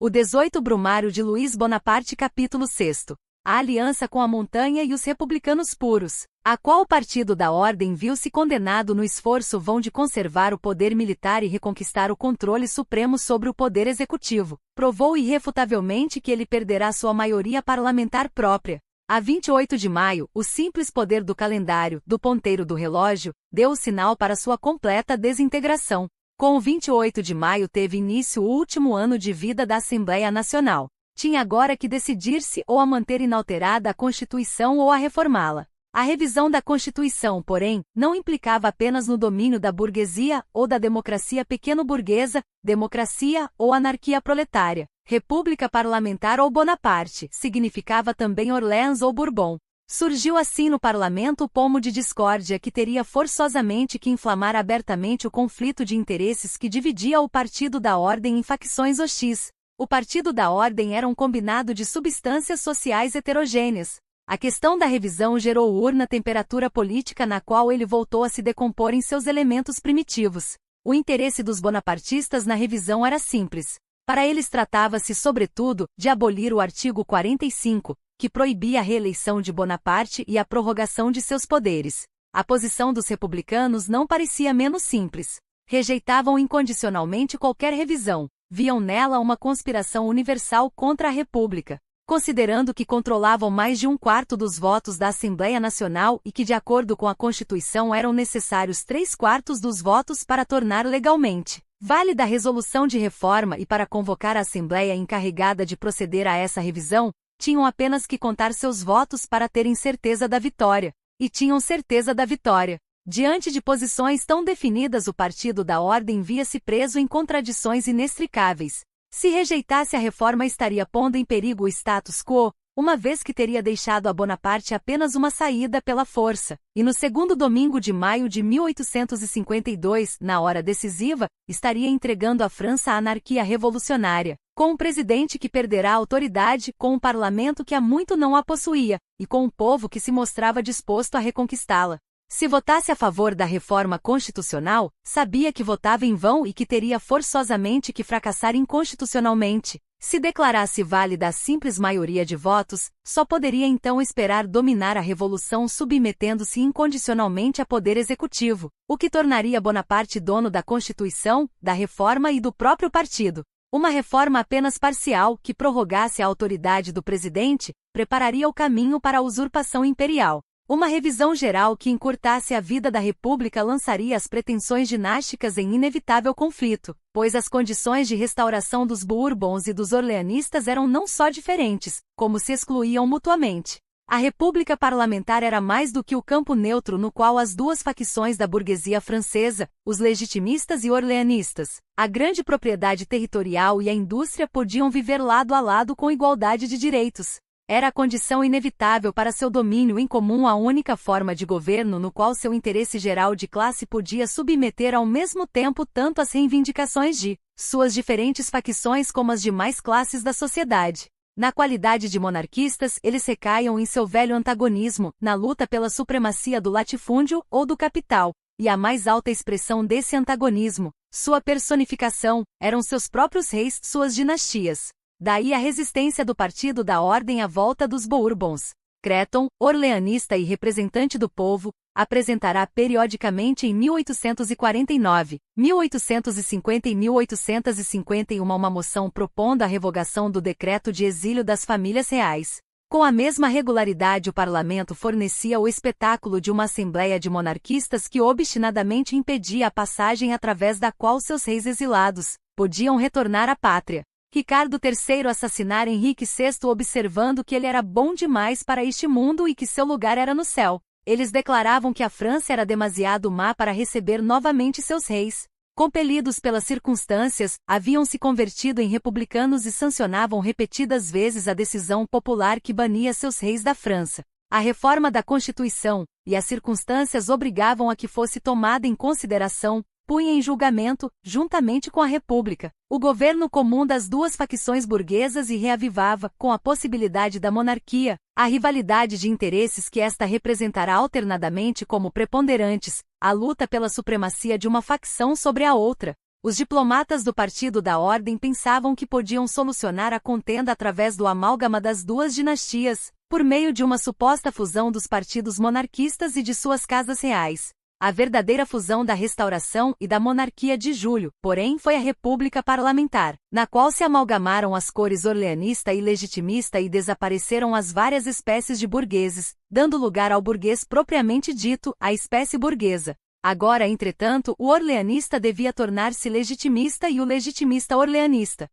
O 18 Brumário de Luís Bonaparte capítulo 6º. A aliança com a montanha e os republicanos puros, a qual o partido da ordem viu-se condenado no esforço vão de conservar o poder militar e reconquistar o controle supremo sobre o poder executivo, provou irrefutavelmente que ele perderá sua maioria parlamentar própria. A 28 de maio, o simples poder do calendário, do ponteiro do relógio, deu o sinal para sua completa desintegração. Com o 28 de maio teve início o último ano de vida da Assembleia Nacional. Tinha agora que decidir-se ou a manter inalterada a Constituição ou a reformá-la. A revisão da Constituição, porém, não implicava apenas no domínio da burguesia ou da democracia pequeno-burguesa, democracia ou anarquia proletária, república parlamentar ou Bonaparte, significava também Orléans ou Bourbon. Surgiu assim no parlamento o pomo de discórdia que teria forçosamente que inflamar abertamente o conflito de interesses que dividia o Partido da Ordem em facções hostis. O Partido da Ordem era um combinado de substâncias sociais heterogêneas. A questão da revisão gerou urna temperatura política na qual ele voltou a se decompor em seus elementos primitivos. O interesse dos bonapartistas na revisão era simples. Para eles tratava-se, sobretudo, de abolir o artigo 45, que proibia a reeleição de Bonaparte e a prorrogação de seus poderes. A posição dos republicanos não parecia menos simples. Rejeitavam incondicionalmente qualquer revisão, viam nela uma conspiração universal contra a República, considerando que controlavam mais de 1/4 dos votos da Assembleia Nacional e que, de acordo com a Constituição, eram necessários 3/4 dos votos para tornar legalmente válida a resolução de reforma e para convocar a Assembleia encarregada de proceder a essa revisão, tinham apenas que contar seus votos para terem certeza da vitória. E tinham certeza da vitória. Diante de posições tão definidas, o Partido da Ordem via-se preso em contradições inextricáveis. Se rejeitasse a reforma, estaria pondo em perigo o status quo, uma vez que teria deixado a Bonaparte apenas uma saída pela força, e no segundo domingo de maio de 1852, na hora decisiva, estaria entregando a França à anarquia revolucionária, com um presidente que perderá a autoridade, com um parlamento que há muito não a possuía, e com um povo que se mostrava disposto a reconquistá-la. Se votasse a favor da reforma constitucional, sabia que votava em vão e que teria forçosamente que fracassar inconstitucionalmente. Se declarasse válida a simples maioria de votos, só poderia então esperar dominar a revolução submetendo-se incondicionalmente a poder executivo, o que tornaria Bonaparte dono da Constituição, da reforma e do próprio partido. Uma reforma apenas parcial, que prorrogasse a autoridade do presidente, prepararia o caminho para a usurpação imperial. Uma revisão geral que encurtasse a vida da República lançaria as pretensões dinásticas em inevitável conflito, pois as condições de restauração dos Bourbons e dos Orleanistas eram não só diferentes, como se excluíam mutuamente. A República Parlamentar era mais do que o campo neutro no qual as duas facções da burguesia francesa, os legitimistas e orleanistas, a grande propriedade territorial e a indústria podiam viver lado a lado com igualdade de direitos. Era a condição inevitável para seu domínio em comum, a única forma de governo no qual seu interesse geral de classe podia submeter ao mesmo tempo tanto as reivindicações de suas diferentes facções como as demais classes da sociedade. Na qualidade de monarquistas, eles recaiam em seu velho antagonismo, na luta pela supremacia do latifúndio ou do capital, e a mais alta expressão desse antagonismo, sua personificação, eram seus próprios reis, suas dinastias. Daí a resistência do Partido da Ordem à volta dos Bourbons. Creton, orleanista e representante do povo, apresentará periodicamente em 1849, 1850 e 1851 uma moção propondo a revogação do decreto de exílio das famílias reais. Com a mesma regularidade, o parlamento fornecia o espetáculo de uma assembleia de monarquistas que obstinadamente impedia a passagem através da qual seus reis exilados podiam retornar à pátria. Ricardo III assassinar Henrique VI observando que ele era bom demais para este mundo e que seu lugar era no céu. Eles declaravam que a França era demasiado má para receber novamente seus reis. Compelidos pelas circunstâncias, haviam se convertido em republicanos e sancionavam repetidas vezes a decisão popular que bania seus reis da França. A reforma da Constituição, e as circunstâncias obrigavam a que fosse tomada em consideração, punha em julgamento, juntamente com a República, o governo comum das duas facções burguesas e reavivava, com a possibilidade da monarquia, a rivalidade de interesses que esta representará alternadamente como preponderantes, a luta pela supremacia de uma facção sobre a outra. Os diplomatas do Partido da Ordem pensavam que podiam solucionar a contenda através do amálgama das duas dinastias, por meio de uma suposta fusão dos partidos monarquistas e de suas casas reais. A verdadeira fusão da Restauração e da Monarquia de Julho, porém, foi a República Parlamentar, na qual se amalgamaram as cores orleanista e legitimista e desapareceram as várias espécies de burgueses, dando lugar ao burguês propriamente dito, a espécie burguesa. Agora, entretanto, o orleanista devia tornar-se legitimista e o legitimista orleanista.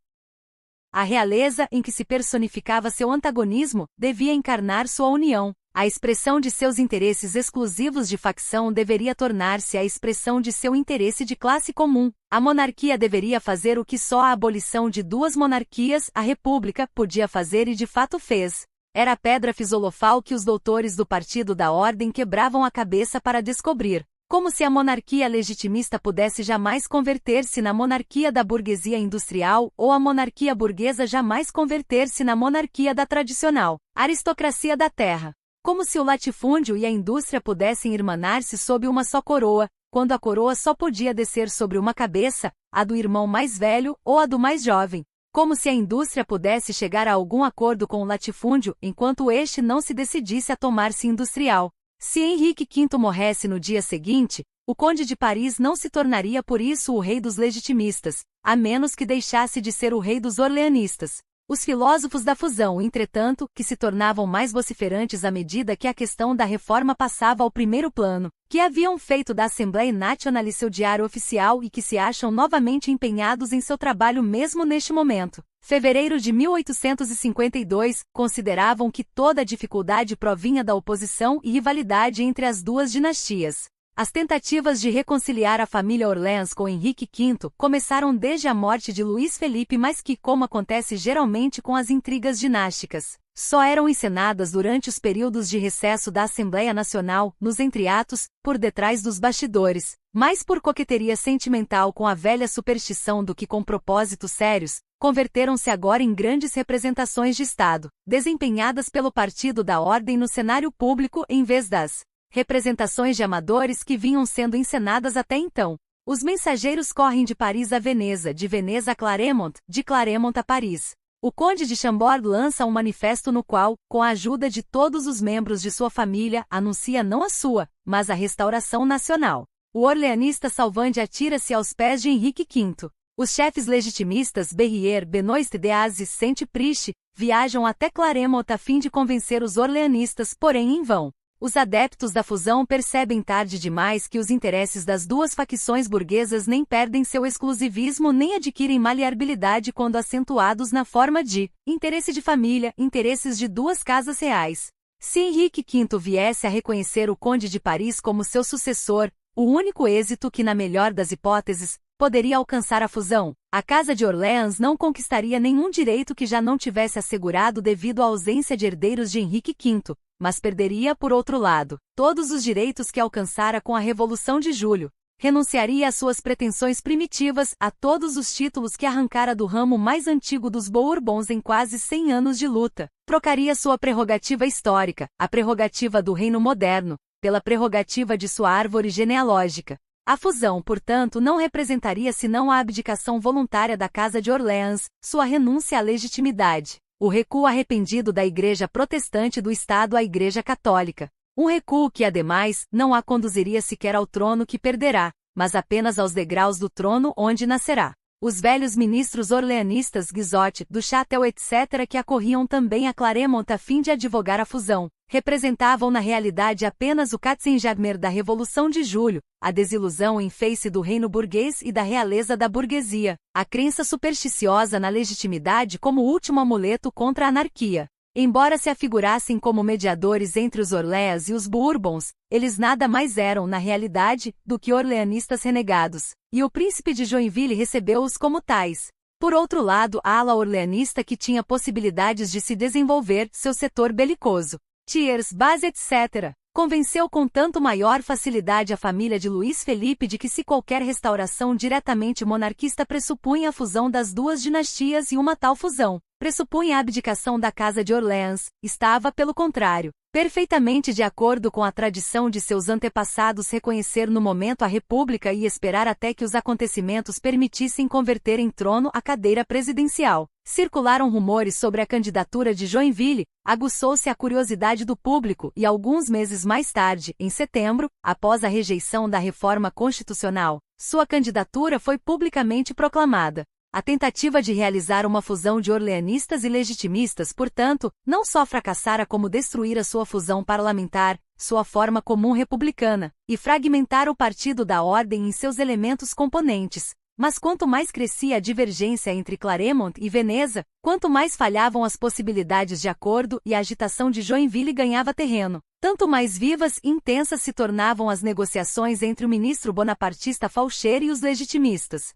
A realeza, em que se personificava seu antagonismo, devia encarnar sua união. A expressão de seus interesses exclusivos de facção deveria tornar-se a expressão de seu interesse de classe comum. A monarquia deveria fazer o que só a abolição de duas monarquias, a república, podia fazer e de fato fez. Era a pedra filosofal que os doutores do Partido da Ordem quebravam a cabeça para descobrir. Como se a monarquia legitimista pudesse jamais converter-se na monarquia da burguesia industrial, ou a monarquia burguesa jamais converter-se na monarquia da tradicional aristocracia da terra. Como se o latifúndio e a indústria pudessem irmanar-se sob uma só coroa, quando a coroa só podia descer sobre uma cabeça, a do irmão mais velho ou a do mais jovem. Como se a indústria pudesse chegar a algum acordo com o latifúndio, enquanto este não se decidisse a tomar-se industrial. Se Henrique V morresse no dia seguinte, o Conde de Paris não se tornaria por isso o rei dos legitimistas, a menos que deixasse de ser o rei dos orleanistas. Os filósofos da fusão, entretanto, que se tornavam mais vociferantes à medida que a questão da reforma passava ao primeiro plano, que haviam feito da Assembleia Nacional seu diário oficial e que se acham novamente empenhados em seu trabalho mesmo neste momento, fevereiro de 1852, consideravam que toda a dificuldade provinha da oposição e rivalidade entre as duas dinastias. As tentativas de reconciliar a família Orleans com Henrique V começaram desde a morte de Luís Felipe, mas que, como acontece geralmente com as intrigas dinásticas, só eram encenadas durante os períodos de recesso da Assembleia Nacional, nos entreatos, por detrás dos bastidores, mais por coqueteria sentimental com a velha superstição do que com propósitos sérios, converteram-se agora em grandes representações de Estado, desempenhadas pelo Partido da Ordem no cenário público em vez das representações de amadores que vinham sendo encenadas até então. Os mensageiros correm de Paris a Veneza, de Veneza a Claremont, de Claremont a Paris. O Conde de Chambord lança um manifesto no qual, com a ajuda de todos os membros de sua família, anuncia não a sua, mas a restauração nacional. O orleanista Salvande atira-se aos pés de Henrique V. Os chefes legitimistas Berryer, Benoist d'Az e Saint-Priest viajam até Claremont a fim de convencer os orleanistas, porém em vão. Os adeptos da fusão percebem tarde demais que os interesses das duas facções burguesas nem perdem seu exclusivismo nem adquirem maleabilidade quando acentuados na forma de interesse de família, interesses de duas casas reais. Se Henrique V viesse a reconhecer o Conde de Paris como seu sucessor, o único êxito que, na melhor das hipóteses, poderia alcançar a fusão, a Casa de Orleans não conquistaria nenhum direito que já não tivesse assegurado devido à ausência de herdeiros de Henrique V, mas perderia, por outro lado, todos os direitos que alcançara com a Revolução de Julho, renunciaria às suas pretensões primitivas, a todos os títulos que arrancara do ramo mais antigo dos Bourbons em quase 100 anos de luta, trocaria sua prerrogativa histórica, a prerrogativa do reino moderno, pela prerrogativa de sua árvore genealógica. A fusão, portanto, não representaria senão a abdicação voluntária da Casa de Orleans, sua renúncia à legitimidade. O recuo arrependido da Igreja Protestante do Estado à Igreja Católica. Um recuo que, ademais, não a conduziria sequer ao trono que perderá, mas apenas aos degraus do trono onde nascerá. Os velhos ministros orleanistas Guizot, do Châtel etc. que acorriam também a Claremont a fim de advogar a fusão, representavam na realidade apenas o Katzenjammer da Revolução de Julho, a desilusão em face do reino burguês e da realeza da burguesia, a crença supersticiosa na legitimidade como último amuleto contra a anarquia. Embora se afigurassem como mediadores entre os Orléans e os Bourbons, eles nada mais eram, na realidade, do que orleanistas renegados, e o príncipe de Joinville recebeu-os como tais. Por outro lado, a ala orleanista que tinha possibilidades de se desenvolver, seu setor belicoso, Thiers, Baz etc., convenceu com tanto maior facilidade a família de Luís Felipe de que se qualquer restauração diretamente monarquista pressupunha a fusão das duas dinastias e uma tal fusão pressupunha a abdicação da Casa de Orleans, estava, pelo contrário, perfeitamente de acordo com a tradição de seus antepassados reconhecer no momento a República e esperar até que os acontecimentos permitissem converter em trono a cadeira presidencial. Circularam rumores sobre a candidatura de Joinville, aguçou-se a curiosidade do público e alguns meses mais tarde, em setembro, após a rejeição da reforma constitucional, sua candidatura foi publicamente proclamada. A tentativa de realizar uma fusão de orleanistas e legitimistas, portanto, não só fracassara como destruíra sua fusão parlamentar, sua forma comum republicana, e fragmentar o Partido da Ordem em seus elementos componentes. Mas quanto mais crescia a divergência entre Claremont e Veneza, quanto mais falhavam as possibilidades de acordo e a agitação de Joinville ganhava terreno, tanto mais vivas e intensas se tornavam as negociações entre o ministro bonapartista Faucher e os legitimistas.